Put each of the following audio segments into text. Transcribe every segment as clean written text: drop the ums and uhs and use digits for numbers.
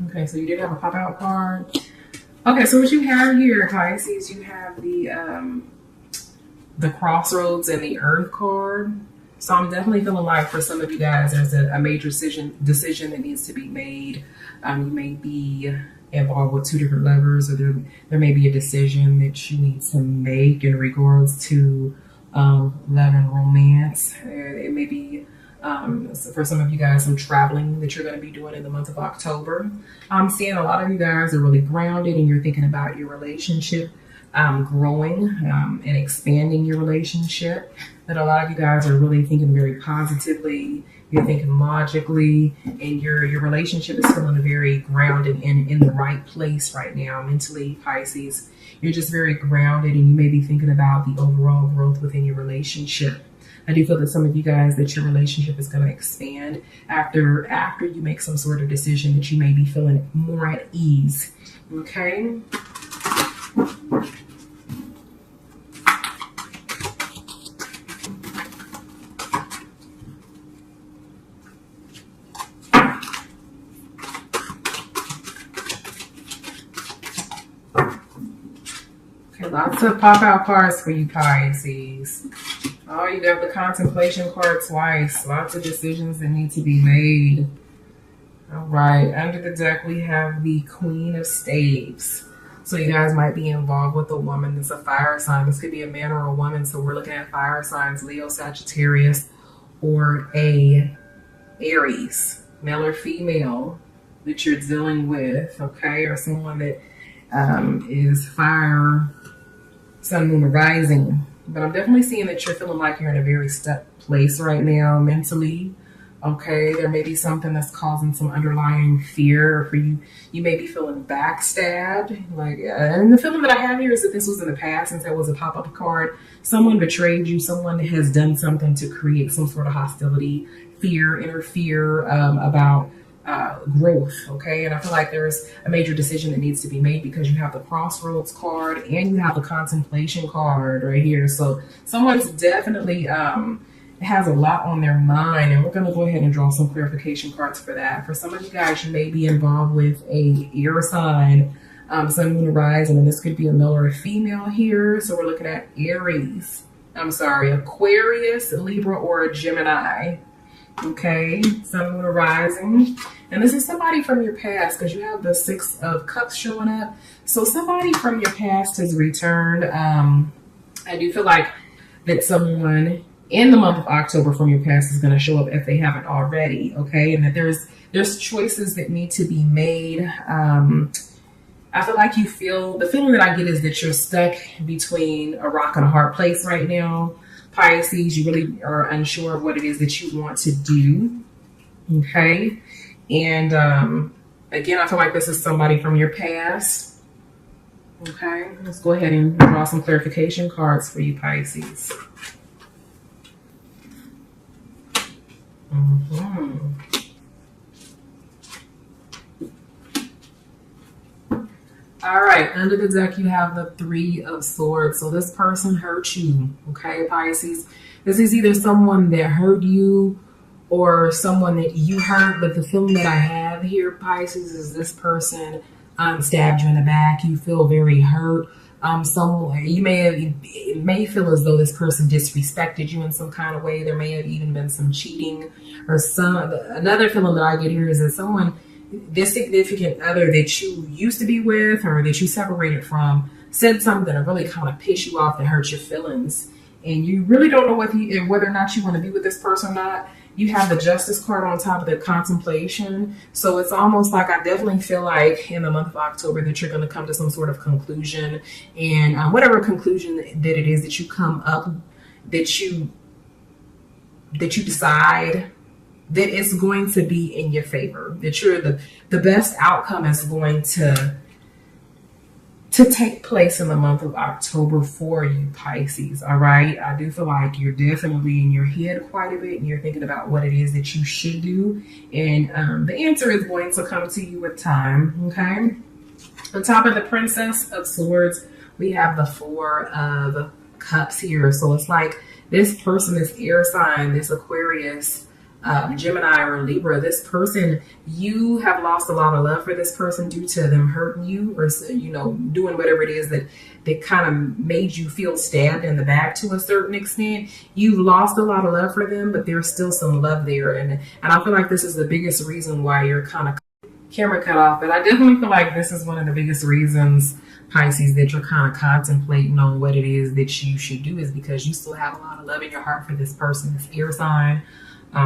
Okay, so you did have a pop out card. Okay, so what you have here, Pisces, you have the crossroads and the earth card. So I'm definitely feeling like for some of you guys, there's a major decision that needs to be made. You may be involved with two different lovers, or there may be a decision that you need to make in regards to love and romance. It may be for some of you guys some traveling that you're going to be doing in the month of October. I'm seeing a lot of you guys are really grounded and you're thinking about your relationship growing and expanding your relationship. That a lot of you guys are really thinking very positively. You're thinking logically, and your relationship is feeling very grounded and in the right place right now mentally, Pisces. You're just very grounded, and you may be thinking about the overall growth within your relationship. I do feel that some of you guys, that your relationship is going to expand after you make some sort of decision, that you may be feeling more at ease. Okay. Lots of pop-out cards for you, Pisces. Oh, you got the contemplation card twice. Lots of decisions that need to be made. All right. Under the deck, we have the Queen of Staves. So you guys might be involved with a woman that's a fire sign. This could be a man or a woman. So we're looking at fire signs, Leo, Sagittarius, or a Aries, male or female, that you're dealing with, okay? Or someone that is fire, sun, moon, rising. But I'm definitely seeing that you're feeling like you're in a very stuck place right now mentally. Okay, there may be something that's causing some underlying fear for you. You may be feeling backstabbed. And the feeling that I have here is that this was in the past, since that was a pop-up card. Someone betrayed you. Someone has done something to create some sort of hostility, fear, inner fear about growth. Okay, and I feel like there's a major decision that needs to be made, because you have the crossroads card and you have the contemplation card right here. So someone's definitely has a lot on their mind, and we're going to go ahead and draw some clarification cards for that. For some of you guys, you may be involved with a air sign, sun, moon, rising, and this could be a male or a female here. So we're looking at Aquarius, Libra, or a Gemini. Okay, sun, moon, rising. And this is somebody from your past, because you have the Six of Cups showing up. So somebody from your past has returned. I do feel like that someone in the month of October from your past is going to show up if they haven't already. Okay, and that there's choices that need to be made. I feel like the feeling that I get is that you're stuck between a rock and a hard place right now. Pisces, you really are unsure of what it is that you want to do. Okay. And again, I feel like this is somebody from your past. Okay. Let's go ahead and draw some clarification cards for you, Pisces. All right, under the deck, you have the Three of Swords. So this person hurt you, okay, Pisces? This is either someone that hurt you or someone that you hurt, but the feeling that I have here, Pisces, is this person stabbed you in the back. You feel very hurt. It may feel as though this person disrespected you in some kind of way. There may have even been some cheating, or another feeling that I get here is that this significant other that you used to be with, or that you separated from, said something that really kind of pissed you off, that hurt your feelings, and you really don't know whether or not you want to be with this person or not. You have the Justice card on top of the contemplation. So it's almost like, I definitely feel like in the month of October that you're going to come to some sort of conclusion, and whatever conclusion that it is that you come up, that you decide that it's going to be in your favor, that you're the best outcome is going to take place in the month of October for you, Pisces. All right. I do feel like you're definitely in your head quite a bit, and you're thinking about what it is that you should do. And the answer is going to come to you with time. Okay. On top of the Princess of Swords, we have the Four of Cups here. So it's like this person, this air sign, this Aquarius, Gemini or Libra, this person, you have lost a lot of love for this person due to them hurting you, or doing whatever it is that kind of made you feel stabbed in the back to a certain extent. You've lost a lot of love for them, but there's still some love there, and I feel like this is the biggest reason why you're kind of camera cut off. But I definitely feel like this is one of the biggest reasons, Pisces, that you're kind of contemplating on what it is that you should do, is because you still have a lot of love in your heart for this person, this air sign,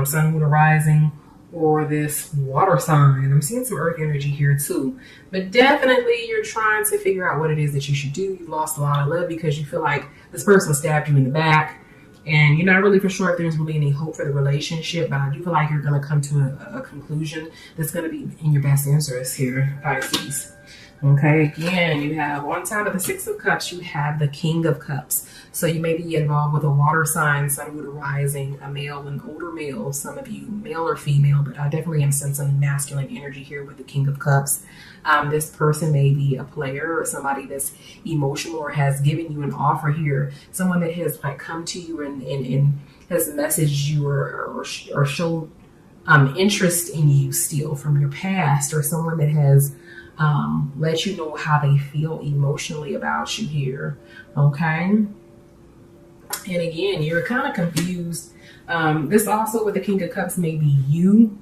sun, moon, or rising, or this water sign. I'm seeing some earth energy here too, but definitely you're trying to figure out what it is that you should do. You've lost a lot of love because you feel like this person stabbed you in the back, and you're not really for sure if there's really any hope for the relationship, but I do feel like you're going to come to a conclusion that's going to be in your best interest here, Pisces. Okay, again, you have on top of the Six of Cups, you have the King of Cups. So you may be involved with a water sign, sun, moon, rising, a male, an older male, some of you, male or female, but I definitely am sensing masculine energy here with the King of Cups. This person may be a player or somebody that's emotional or has given you an offer here. Someone that has like come to you and has messaged you or showed interest in you still from your past, or someone that has let you know how they feel emotionally about you here. Okay. And again, you're kind of confused. This also with the King of Cups may be you,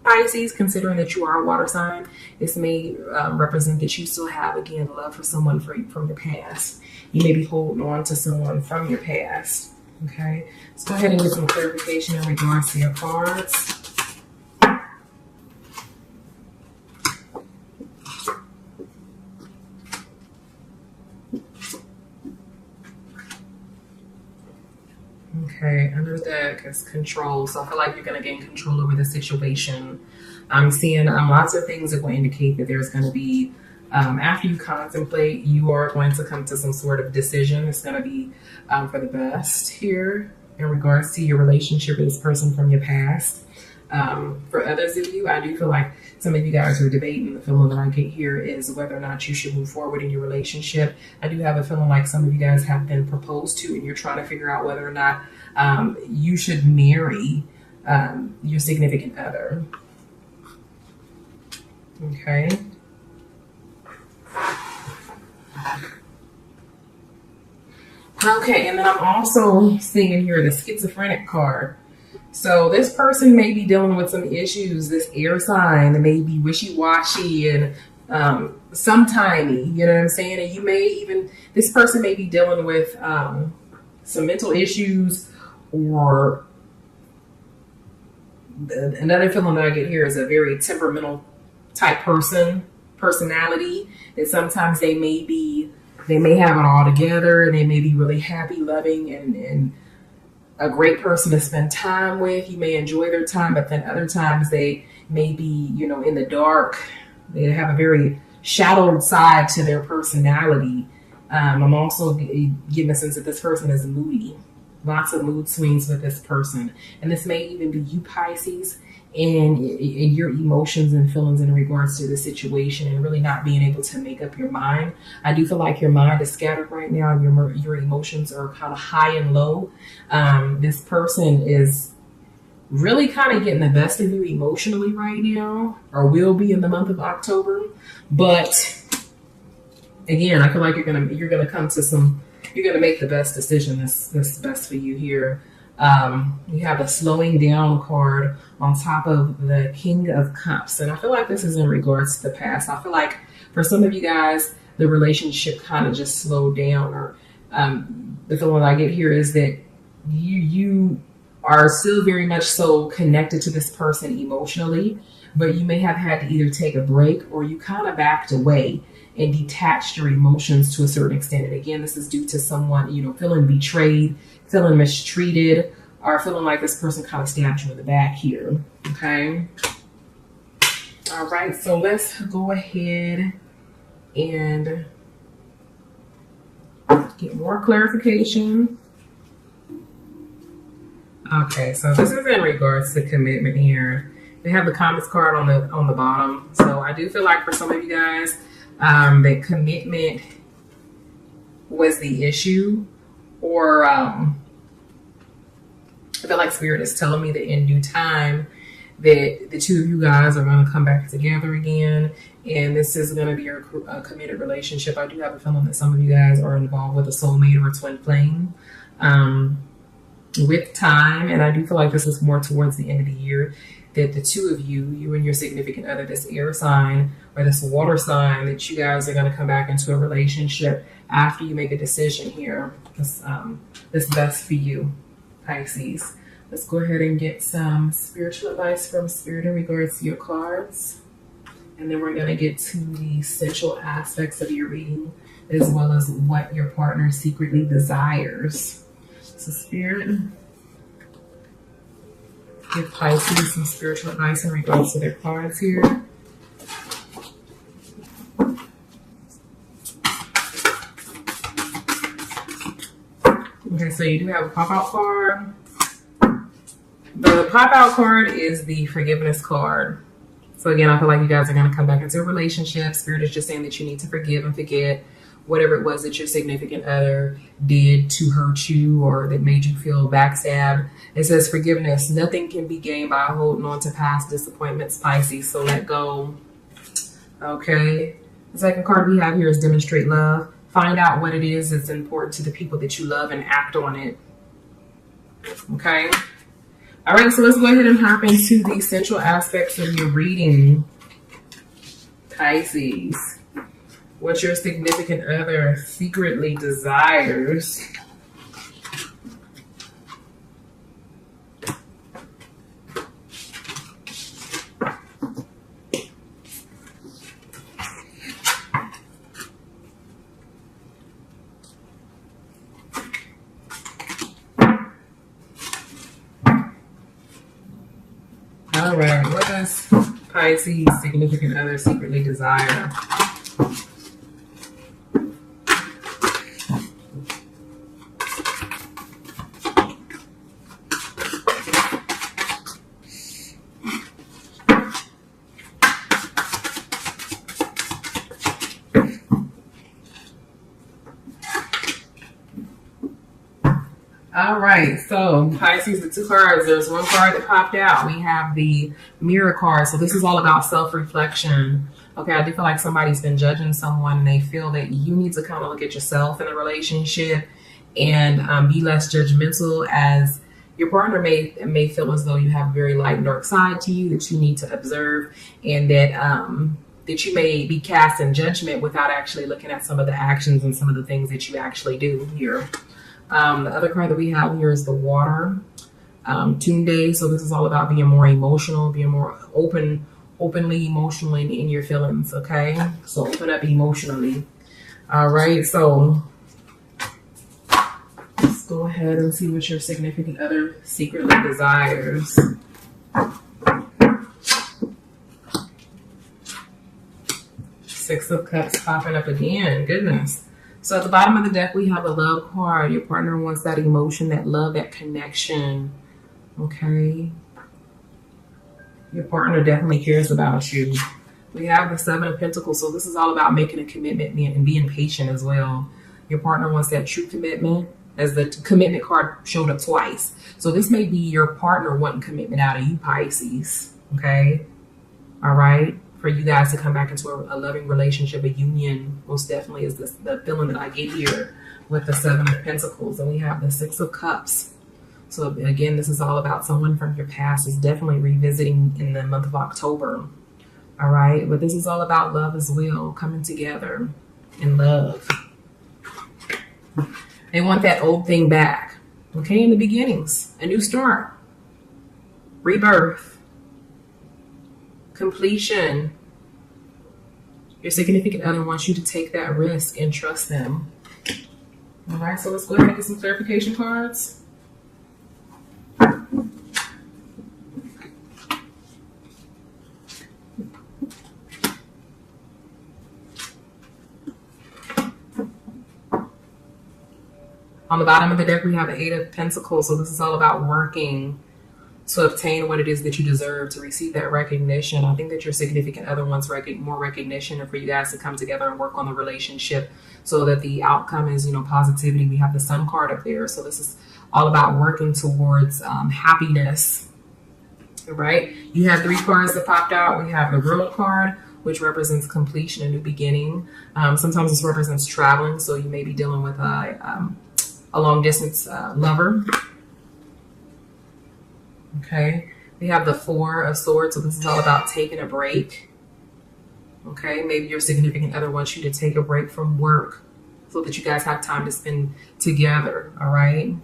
Pisces, considering that you are a water sign. This may represent that you still have, again, love for someone from your past. You may be holding on to someone from your past. Okay. Let's go ahead and get some clarification in regards to your cards. Okay, under the deck is control. So I feel like you're going to gain control over the situation. I'm seeing lots of things that will indicate that there's going to be, after you contemplate, you are going to come to some sort of decision. It's going to be for the best here in regards to your relationship with this person from your past. For others of you, I do feel like some of you guys are debating. The feeling that I get here is whether or not you should move forward in your relationship. I do have a feeling like some of you guys have been proposed to, and you're trying to figure out whether or not you should marry your significant other. Okay. Okay, and then I'm also seeing here the schizophrenic card. So this person may be dealing with some issues, this air sign, that may be wishy-washy and sometimey, you know what I'm saying? And you may even, this person may be dealing with some mental issues, or another feeling that I get here is a very temperamental type personality, that sometimes they may have it all together, and they may be really happy, loving, and a great person to spend time with. You may enjoy their time, but then other times they may be, in the dark. They have a very shadowed side to their personality. I'm also getting a sense that this person is moody. Lots of mood swings with this person. And this may even be you, Pisces, and your emotions and feelings in regards to the situation, and really not being able to make up your mind. I do feel like your mind is scattered right now. Your emotions are kind of high and low. This person is really kind of getting the best of you emotionally right now, or will be in the month of October. But again, I feel like you're gonna come to you're gonna make the best decision that's best for you here. You have a slowing down card on top of the King of Cups. And I feel like this is in regards to the past. I feel like for some of you guys, the relationship kind of just slowed down, or the feeling I get here is that you are still very much so connected to this person emotionally, but you may have had to either take a break, or you kind of backed away and detached your emotions to a certain extent. And again, this is due to someone, feeling betrayed, feeling mistreated, or feeling like this person kind of stabbed you in the back here. Okay. All right. So let's go ahead and get more clarification. Okay. So this is in regards to commitment here. We have the comments card on the bottom. So I do feel like for some of you guys, that commitment was the issue, or I feel like Spirit is telling me that in due time that the two of you guys are going to come back together again, and this is going to be a committed relationship. I do have a feeling that some of you guys are involved with a soulmate or a twin flame with time, and I do feel like this is more towards the end of the year, that the two of you, you and your significant other, this air sign or this water sign, that you guys are going to come back into a relationship after you make a decision here. This best for you, Pisces. Let's go ahead and get some spiritual advice from Spirit in regards to your cards. And then we're going to get to the essential aspects of your reading, as well as what your partner secretly desires. So Spirit, give Pisces some spiritual advice in regards to their cards here. Okay, so you do have a pop-out card. The pop-out card is the forgiveness card. So again, I feel like you guys are going to come back into a relationship. Spirit is just saying that you need to forgive and forget whatever it was that your significant other did to hurt you or that made you feel backstabbed. It says forgiveness. Nothing can be gained by holding on to past disappointments, Pisces. So let go. Okay. The second card we have here is demonstrate love. Find out what it is that's important to the people that you love and act on it. Okay. All right, so let's go ahead and hop into the essential aspects of your reading, Pisces. What your significant other secretly desires. All right, what does Pisces significant other secretly desire? All right, so Pisces, the two cards, there's one card that popped out. We have the mirror card. So this is all about self-reflection. Okay, I do feel like somebody's been judging someone and they feel that you need to kind of look at yourself in a relationship and be less judgmental, as your partner may feel as though you have a very light and dark side to you that you need to observe, and that you may be cast in judgment without actually looking at some of the actions and some of the things that you actually do here. The other card that we have here is the water, Tunde. So this is all about being more emotional, being more openly emotional in your feelings. Okay, so open up emotionally. All right, so let's go ahead and see what your significant other secretly desires. Six of Cups popping up again. Goodness. So at the bottom of the deck, we have a love card. Your partner wants that emotion, that love, that connection. Okay. Your partner definitely cares about you. We have the Seven of Pentacles. So this is all about making a commitment and being patient as well. Your partner wants that true commitment, as the commitment card showed up twice. So this may be your partner wanting commitment out of you, Pisces. Okay. All right. For you guys to come back into a loving relationship, a union, most definitely is the feeling that I get here with the Seven of Pentacles. And we have the Six of Cups. So again, this is all about someone from your past is definitely revisiting in the month of October. All right. But this is all about love as well, coming together in love. They want that old thing back. Okay. In the beginnings, a new start, rebirth, completion. Your significant other wants you to take that risk and trust them. All right, so let's go ahead and get some clarification cards. On the bottom of the deck, we have the Eight of Pentacles. So this is all about working to obtain what it is that you deserve, to receive that recognition. I think that your significant other wants more recognition, and for you guys to come together and work on the relationship so that the outcome is, positivity. We have the Sun card up there. So this is all about working towards happiness. All right. You have 3 cards that popped out. We have the World card, which represents completion, a new beginning. Sometimes this represents traveling, so you may be dealing with a long distance lover. Okay. We have the 4 of Swords, so this is all about taking a break. Okay, maybe your significant other wants you to take a break from work so that you guys have time to spend together, all right?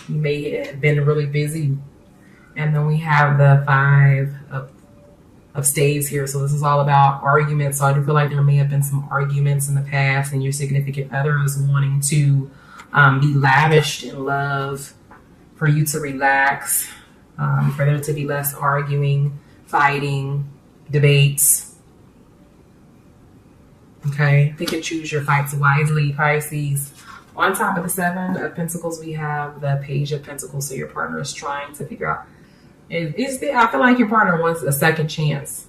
You may have been really busy. And then we have the 5 of Staves here. So this is all about arguments. So I do feel like there may have been some arguments in the past, and your significant other is wanting to be lavished in love, for you to relax, for there to be less arguing, fighting, debates. Okay, pick and choose your fights wisely, Pisces. On top of the 7 of Pentacles, we have the Page of Pentacles. So your partner is trying to figure out, I feel like your partner wants a second chance,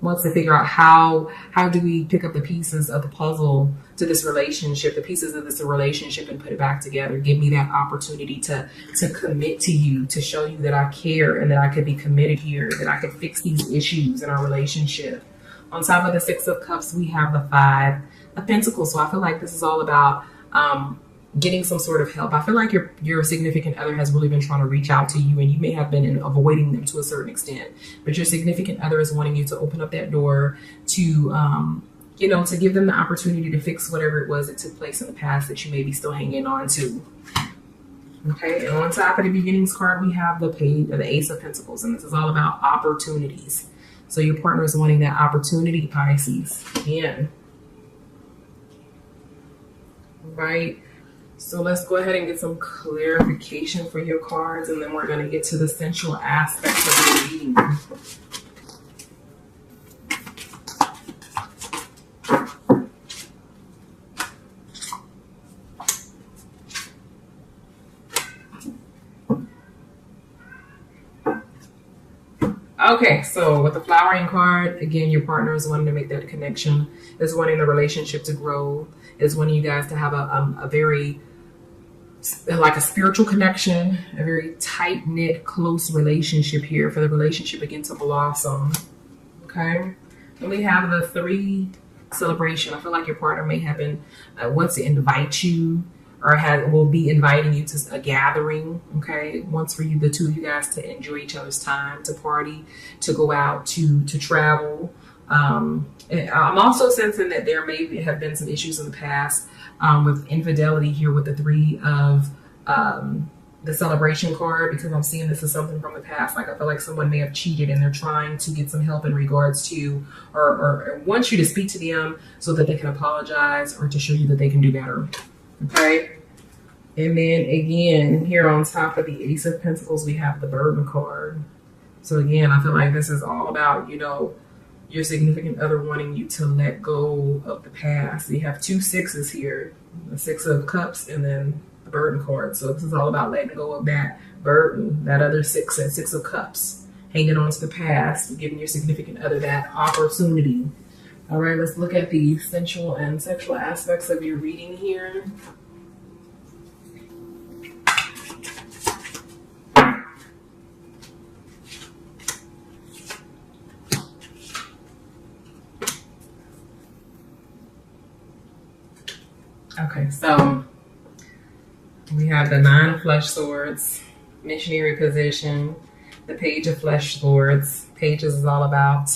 wants to figure out how do we pick up the pieces of the puzzle to this relationship, the pieces of this relationship, and put it back together. Give me that opportunity to commit to you, to show you that I care and that I could be committed here, that I could fix these issues in our relationship. On top of the 6 of Cups, we have the 5 of Pentacles. So I feel like this is all about getting some sort of help. I feel like your significant other has really been trying to reach out to you, and you may have been avoiding them to a certain extent. But your significant other is wanting you to open up that door to, to give them the opportunity to fix whatever it was that took place in the past that you may be still hanging on to. Okay, and on top of the Beginnings card, we have the Ace of Pentacles, and this is all about opportunities. So your partner is wanting that opportunity, Pisces. Again. Right. So let's go ahead and get some clarification for your cards, and then we're going to get to the sensual aspects of your reading. Okay, so with the Flowering card, again, your partner is wanting to make that connection, is wanting the relationship to grow, is wanting you guys to have a very, like a spiritual connection, a very tight-knit, close relationship here for the relationship again to blossom. Okay, and we have the 3 celebration. I feel like your partner may have been wants to invite you, or will be inviting you to a gathering. Okay, wants for you, the 2 of you guys, to enjoy each other's time, to party, to go out, to travel. I'm also sensing that there may have been some issues in the past with infidelity here with the 3 of the celebration card, because I'm seeing this is something from the past. Like I feel like someone may have cheated and they're trying to get some help in regards to, or wants you to speak to them so that they can apologize or to show you that they can do better. Okay. And then again, here on top of the Ace of Pentacles, we have the Burden card. So again, I feel like this is all about, your significant other wanting you to let go of the past. You have 2 6s here, the 6 of Cups and then the Burden card. So this is all about letting go of that burden, that other 6 and 6 of Cups, hanging on to the past, giving your significant other that opportunity. All right, let's look at the sensual and sexual aspects of your reading here. Okay, so we have the 9 of Flesh Swords, missionary position, the Page of Flesh Swords. Pages is all about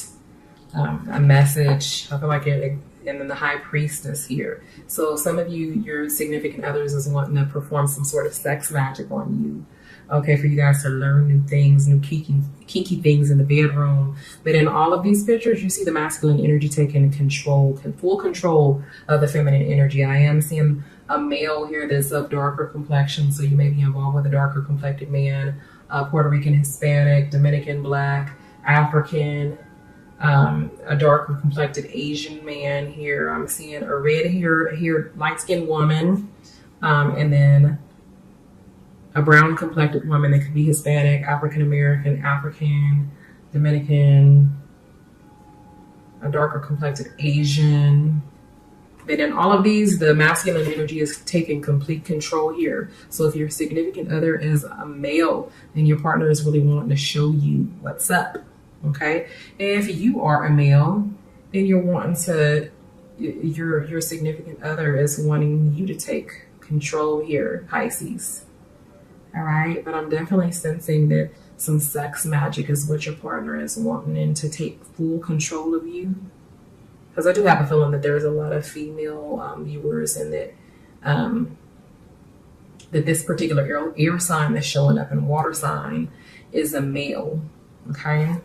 a message. I feel like it, and then the High Priestess here. So some of you, your significant others is wanting to perform some sort of sex magic on you. Okay, for you guys to learn new things, new kinky things in the bedroom. But in all of these pictures, you see the masculine energy taking full control of the feminine energy. I am seeing a male here that's of darker complexion, so you may be involved with a darker complected man, Puerto Rican, Hispanic, Dominican, Black, African, a darker complected Asian man here. I'm seeing a red hair light-skinned woman, and then a brown complected woman that could be Hispanic, African American, African, Dominican, a darker complected Asian, But in all of these, the masculine energy is taking complete control here. So if your significant other is a male, then your partner is really wanting to show you what's up. Okay. And if you are a male, then you're wanting to, your significant other is wanting you to take control here, Pisces. All right. But I'm definitely sensing that some sex magic is what your partner is wanting to take full control of you. Because I do have a feeling that there's a lot of female viewers, and that that this particular air sign that's showing up in water sign is a male. Okay.